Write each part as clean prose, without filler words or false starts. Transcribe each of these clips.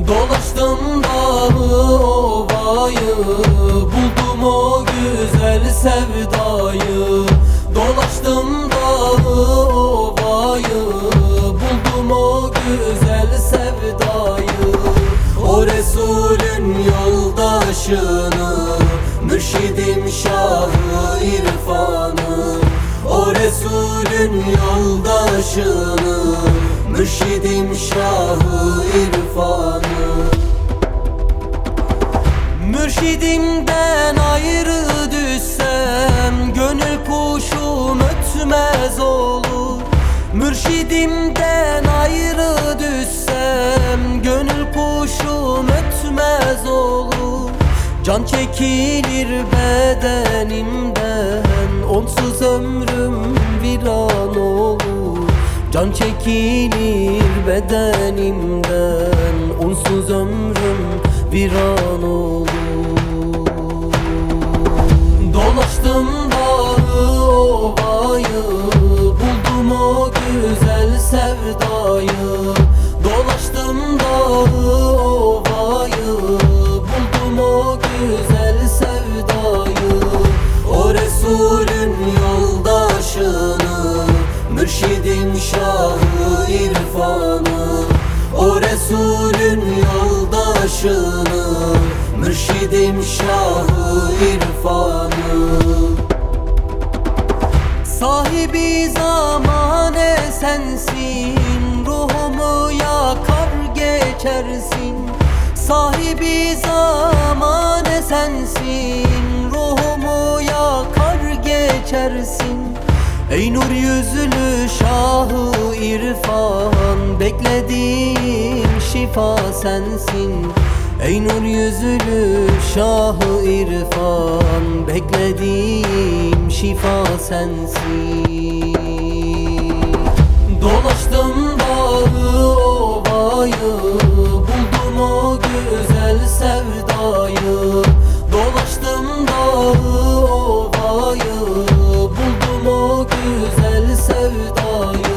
Dolaştım dağı ovayı, buldum o güzel sevdayı. Dolaştım dağı ovayı, buldum o güzel sevdayı. O Resulün yoldaşını, mürşidim şahı irfanı. O Resulün yoldaşını, mürşidim şahı irfanı. Mürşidimden ayrı düşsem, gönül kuşum ötmez olur. Mürşidimden ayrı düşsem, gönül kuşum ötmez olur. Can çekilir bedenimden, onsuz ömrüm viran olur. Can çekilir bedenimden, onsuz ömrüm viran olur. Dolaştım dağı ovayı, buldum o güzel sevdayı. Dolaştım dağı ovayı, buldum o güzel sevdayı. O Resulün yoldaşını, mürşidim şahı irfanı. O Resulün yoldaşını, mürşidim şahı irfanı. Sahibi zamane sensin, ruhumu yakar geçersin. Sahibi zamane sensin, ruhumu yakar geçersin. Ey nur yüzlü şahı irfan, beklediğim şifa sensin. Ey nur yüzlü şahı irfan, beklediğim şifa sensin. Dolaştım dağı ovayı, buldum o güzel sevdayı. Dolaştım dağı ovayı, buldum o güzel sevdayı.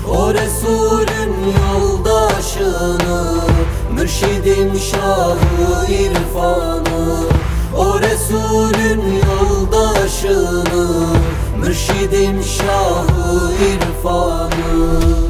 O Resulün yoldaşını, mürşidim şahı irfanı. O Resulün yoldaşını, mürşidim şahı irfanı.